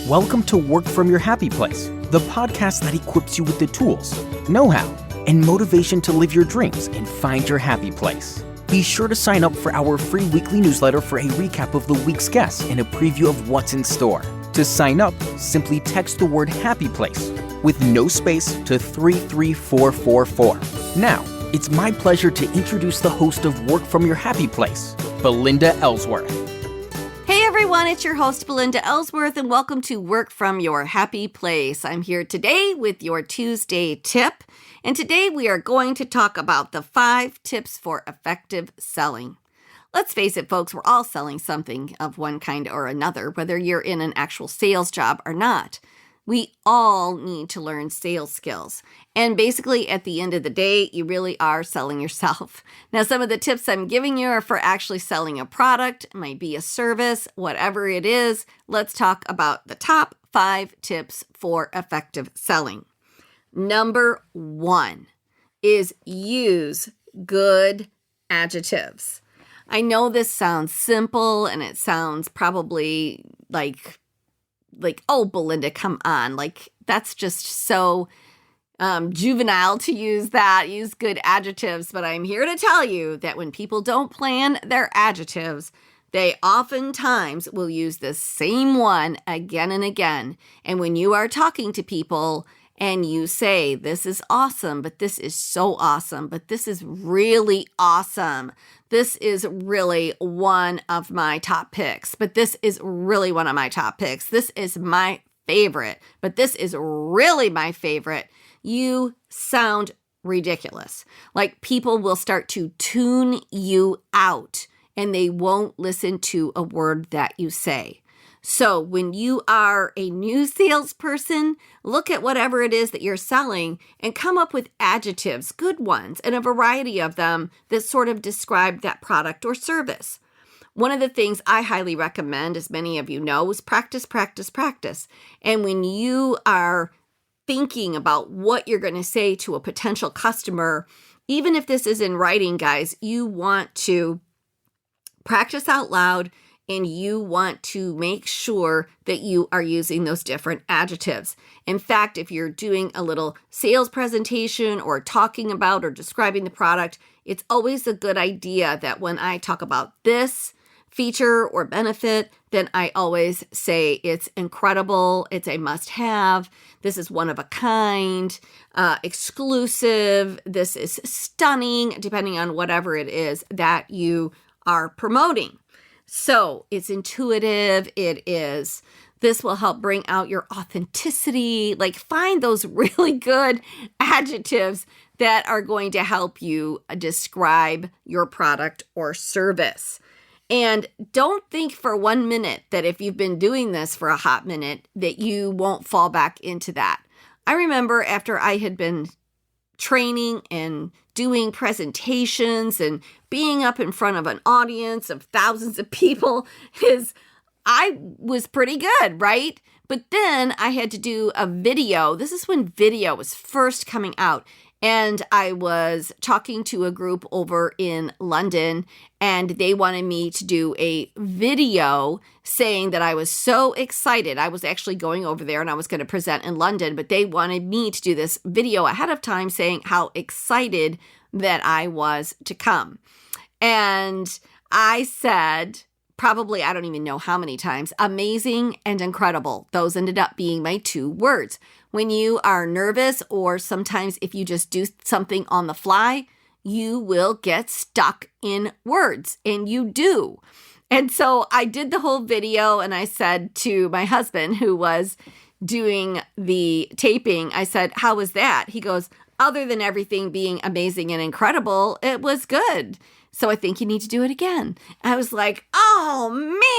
Welcome to Work From Your Happy Place, the podcast that equips you with the tools, know-how, and motivation to live your dreams and find your happy place. Be sure to sign up for our free weekly newsletter for a recap of the week's guests and a preview of what's in store. To sign up, simply text the word Happy Place with no space to 33444. Now, it's my pleasure to introduce the host of Work From Your Happy Place, Belinda Ellsworth. Hey everyone, it's your host Belinda Ellsworth and welcome to Work From Your Happy Place. I'm here today with your Tuesday tip, and today we are going to talk about the 5 tips for effective selling. Let's face it, folks, we're all selling something of one kind or another, whether you're in an actual sales job or not. We all need to learn sales skills. And basically, at the end of the day, you really are selling yourself. Now, some of the tips I'm giving you are for actually selling a product, it might be a service, whatever it is. Let's talk about the top 5 tips for effective selling. Number 1 is use good adjectives. I know this sounds simple and it sounds probably like, oh, Belinda, come on. Like, that's just so juvenile to use that. Use good adjectives. But I'm here to tell you that when people don't plan their adjectives, they oftentimes will use the same one again and again. And when you are talking to people and you say, this is awesome, but this is so awesome, but this is really awesome. This is really one of my top picks, but this is really one of my top picks. This is my favorite, but this is really my favorite. You sound ridiculous. Like, people will start to tune you out and they won't listen to a word that you say. So when you are a new salesperson, look at whatever it is that you're selling and come up with adjectives, good ones, and a variety of them that sort of describe that product or service. One of the things I highly recommend, as many of you know, is practice, practice, practice. And when you are thinking about what you're going to say to a potential customer, even if this is in writing, guys, you want to practice out loud. And you want to make sure that you are using those different adjectives. In fact, if you're doing a little sales presentation or talking about or describing the product, it's always a good idea that when I talk about this feature or benefit, then I always say it's incredible, it's a must-have, this is one of a kind, exclusive, this is stunning, depending on whatever it is that you are promoting. So it's intuitive. This will help bring out your authenticity. Like, find those really good adjectives that are going to help you describe your product or service. And don't think for 1 minute that if you've been doing this for a hot minute, that you won't fall back into that. I remember after I had been training and doing presentations and being up in front of an audience of thousands of people, I was pretty good, right? But then I had to do a video. This is when video was first coming out. And I was talking to a group over in London, and they wanted me to do a video saying that I was so excited. I was actually going over there and I was going to present in London, but they wanted me to do this video ahead of time saying how excited that I was to come. And I said, probably, I don't even know how many times, amazing and incredible. Those ended up being my 2 words. When you are nervous, or sometimes if you just do something on the fly, you will get stuck in words, and you do. And so I did the whole video, and I said to my husband, who was doing the taping, I said, how was that? He goes, other than everything being amazing and incredible, it was good. So I think you need to do it again. I was like, oh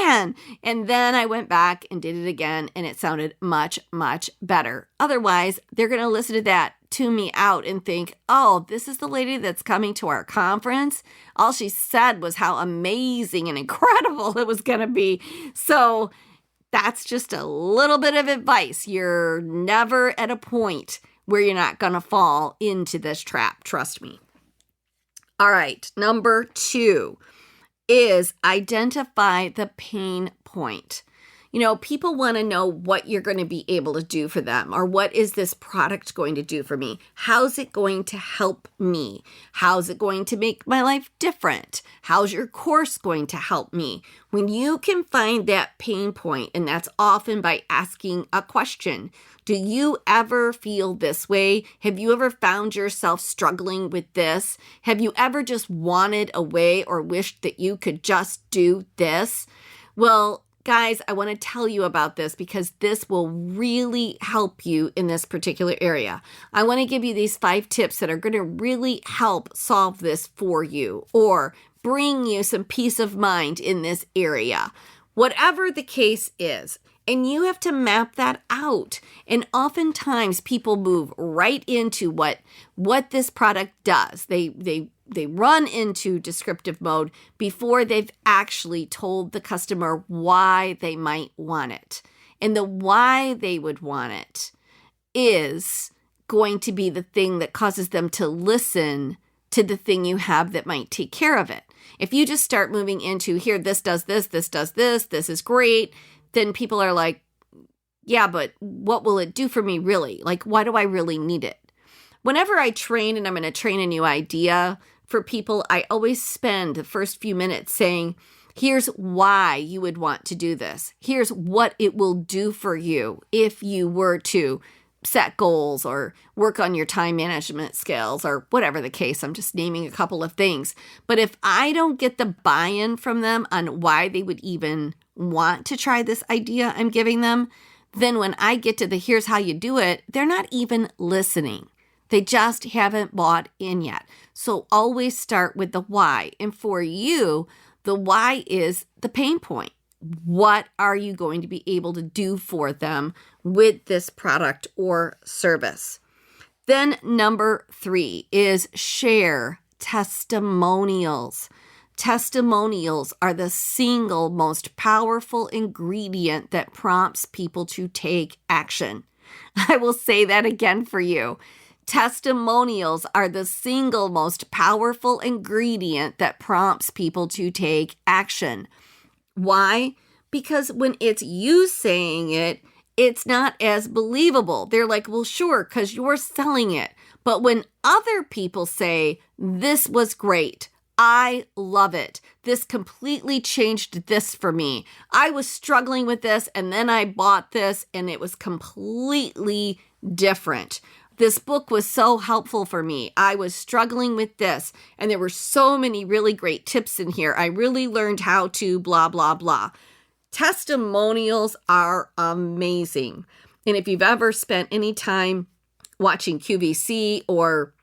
man. And then I went back and did it again, and it sounded much, much better. Otherwise, they're going to listen to that, tune me out, and think, oh, this is the lady that's coming to our conference. All she said was how amazing and incredible it was going to be. So that's just a little bit of advice. You're never at a point where you're not going to fall into this trap. Trust me. All right, number 2 is identify the pain point. People want to know what you're going to be able to do for them, or what is this product going to do for me? How's it going to help me? How's it going to make my life different? How's your course going to help me? When you can find that pain point, and that's often by asking a question. Do you ever feel this way? Have you ever found yourself struggling with this? Have you ever just wanted a way or wished that you could just do this? Well, guys, I want to tell you about this because this will really help you in this particular area. I want to give you these 5 tips that are going to really help solve this for you or bring you some peace of mind in this area. Whatever the case is, and you have to map that out. And oftentimes people move right into what this product does. They run into descriptive mode before they've actually told the customer why they might want it. And the why they would want it is going to be the thing that causes them to listen to the thing you have that might take care of it. If you just start moving into here, this does this does this is great, then people are like, yeah, but what will it do for me really? Like, why do I really need it? Whenever I train and I'm going to train a new idea for people, I always spend the first few minutes saying, here's why you would want to do this. Here's what it will do for you if you were to set goals or work on your time management skills or whatever the case. I'm just naming a couple of things. But if I don't get the buy-in from them on why they would even want to try this idea I'm giving them, then when I get to the here's how you do it, they're not even listening. They just haven't bought in yet. So always start with the why. And for you, the why is the pain point. What are you going to be able to do for them with this product or service? Then number 3 is share testimonials. Testimonials are the single most powerful ingredient that prompts people to take action. I will say that again for you. Testimonials are the single most powerful ingredient that prompts people to take action. Why? Because when it's you saying it, it's not as believable. They're like, well, sure, because you're selling it. But when other people say, this was great, I love it, this completely changed this for me, I was struggling with this and then I bought this and it was completely different. This book was so helpful for me. I was struggling with this, and there were so many really great tips in here. I really learned how to blah, blah, blah. Testimonials are amazing. And if you've ever spent any time watching QVC or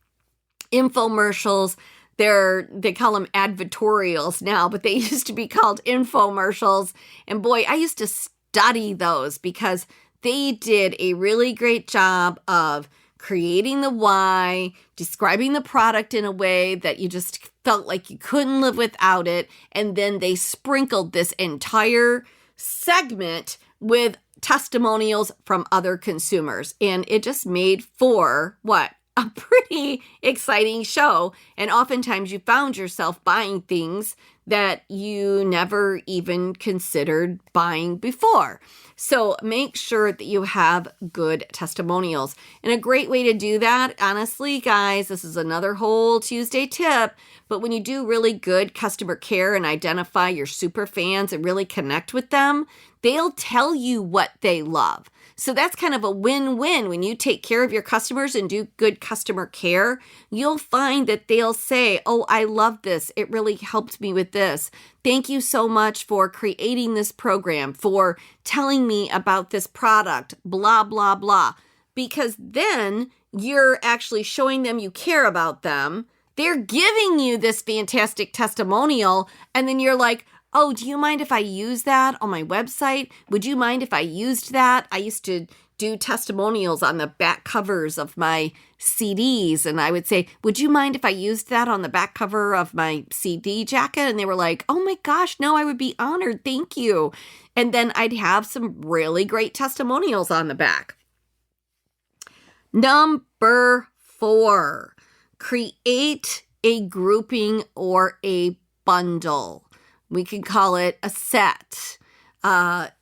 infomercials, they call them advertorials now, but they used to be called infomercials. And boy, I used to study those because they did a really great job of creating the why, describing the product in a way that you just felt like you couldn't live without it. And then they sprinkled this entire segment with testimonials from other consumers. And it just made for what? A pretty exciting show. And oftentimes you found yourself buying things that you never even considered buying before. So make sure that you have good testimonials. And a great way to do that, honestly, guys, this is another whole Tuesday tip, but when you do really good customer care and identify your super fans and really connect with them, they'll tell you what they love. So that's kind of a win-win. When you take care of your customers and do good customer care, you'll find that they'll say, oh, I love this. It really helped me with this. Thank you so much for creating this program, for telling me about this product, blah, blah, blah. Because then you're actually showing them you care about them. They're giving you this fantastic testimonial. And then you're like, oh, do you mind if I use that on my website? Would you mind if I used that? I used to do testimonials on the back covers of my CDs. And I would say, would you mind if I used that on the back cover of my CD jacket? And they were like, oh my gosh, no, I would be honored. Thank you. And then I'd have some really great testimonials on the back. Number 4, create a grouping or a bundle. We can call it a set.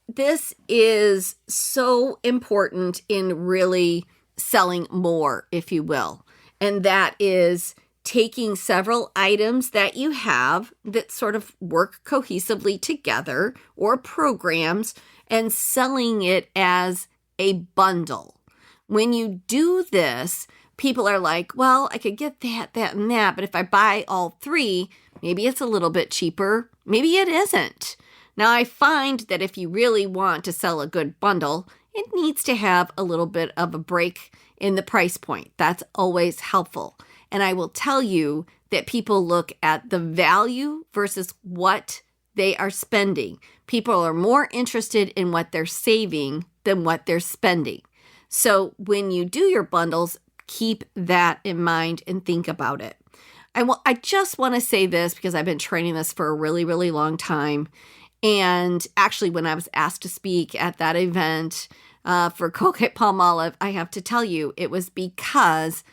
this is so important in really selling more, if you will. And that is taking several items that you have that sort of work cohesively together or programs and selling it as a bundle. When you do this, people are like, well, I could get that, that, and that, but if I buy all three, maybe it's a little bit cheaper. Maybe it isn't. Now, I find that if you really want to sell a good bundle, it needs to have a little bit of a break in the price point. That's always helpful. And I will tell you that people look at the value versus what they are spending. People are more interested in what they're saving than what they're spending. So when you do your bundles, keep that in mind and think about it. I just want to say this because I've been training this for a really, really long time. And actually, when I was asked to speak at that event for Colgate-Palmolive, I have to tell you, it was because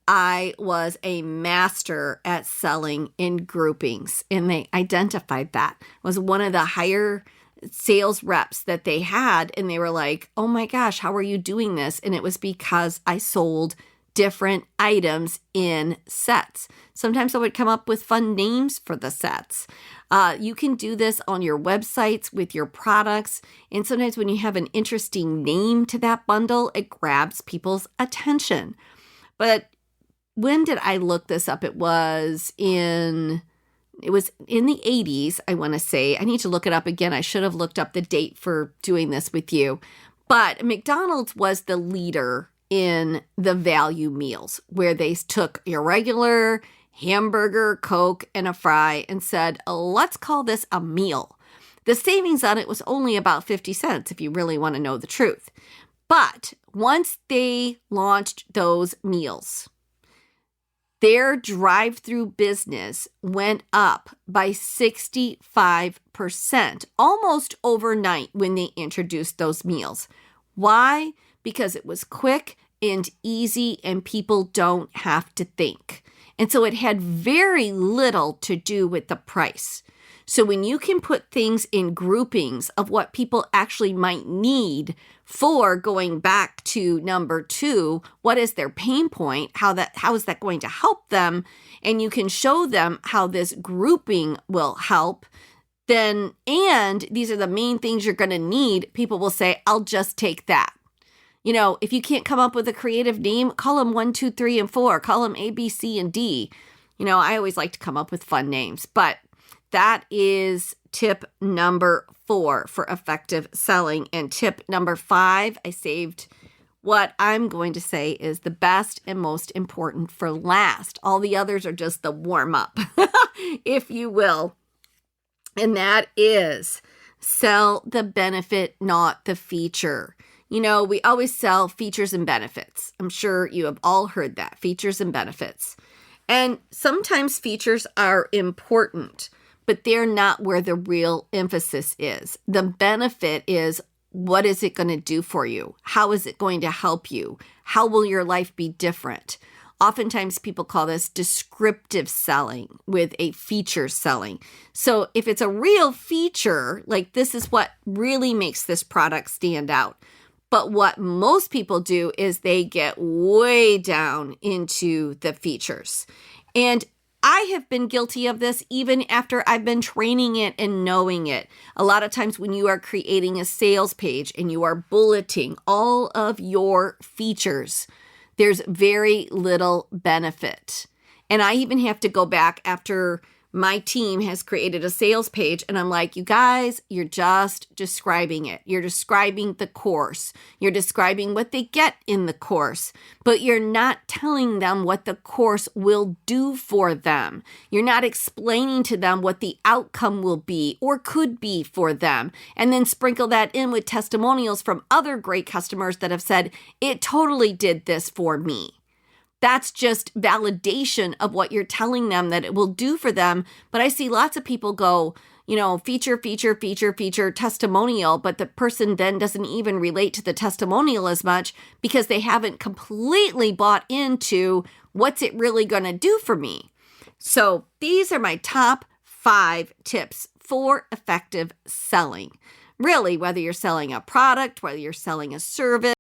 I was a master at selling in groupings, and they identified that. I was one of the higher sales reps that they had, and they were like, oh my gosh, how are you doing this? And it was because I sold different items in sets. Sometimes I would come up with fun names for the sets. You can do this on your websites with your products. And sometimes when you have an interesting name to that bundle, it grabs people's attention. But when did I look this up? It was in the 80s, I want to say. I need to look it up again. I should have looked up the date for doing this with you. But McDonald's was the leader in the value meals, where they took your regular hamburger, Coke, and a fry and said, let's call this a meal. The savings on it was only about 50 cents, if you really want to know the truth. But once they launched those meals, their drive-through business went up by 65%, almost overnight when they introduced those meals. Why? Because it was quick and easy and people don't have to think. And so it had very little to do with the price. So when you can put things in groupings of what people actually might need for going back to number 2, what is their pain point? How is that going to help them? And you can show them how this grouping will help. And these are the main things you're going to need. People will say, I'll just take that. You know, if you can't come up with a creative name, call them 1, 2, 3, and 4. Call them A, B, C, and D. You know, I always like to come up with fun names. But that is tip number 4 for effective selling. And tip number 5, I saved what I'm going to say is the best and most important for last. All the others are just the warm-up, if you will. And that is sell the benefit, not the feature. You know, we always sell features and benefits. I'm sure you have all heard that, features and benefits. And sometimes features are important, but they're not where the real emphasis is. The benefit is, what is it going to do for you? How is it going to help you? How will your life be different? Oftentimes people call this descriptive selling with a feature selling. So if it's a real feature, like this is what really makes this product stand out. But what most people do is they get way down into the features. And I have been guilty of this even after I've been training it and knowing it. A lot of times when you are creating a sales page and you are bulleting all of your features, there's very little benefit. And I even have to go back after my team has created a sales page and I'm like, you guys, you're just describing it. You're describing the course. You're describing what they get in the course, but you're not telling them what the course will do for them. You're not explaining to them what the outcome will be or could be for them. And then sprinkle that in with testimonials from other great customers that have said, it totally did this for me. That's just validation of what you're telling them that it will do for them. But I see lots of people go, you know, feature, testimonial, but the person then doesn't even relate to the testimonial as much because they haven't completely bought into what's it really going to do for me. So these are my top 5 tips for effective selling. Really, whether you're selling a product, whether you're selling a service,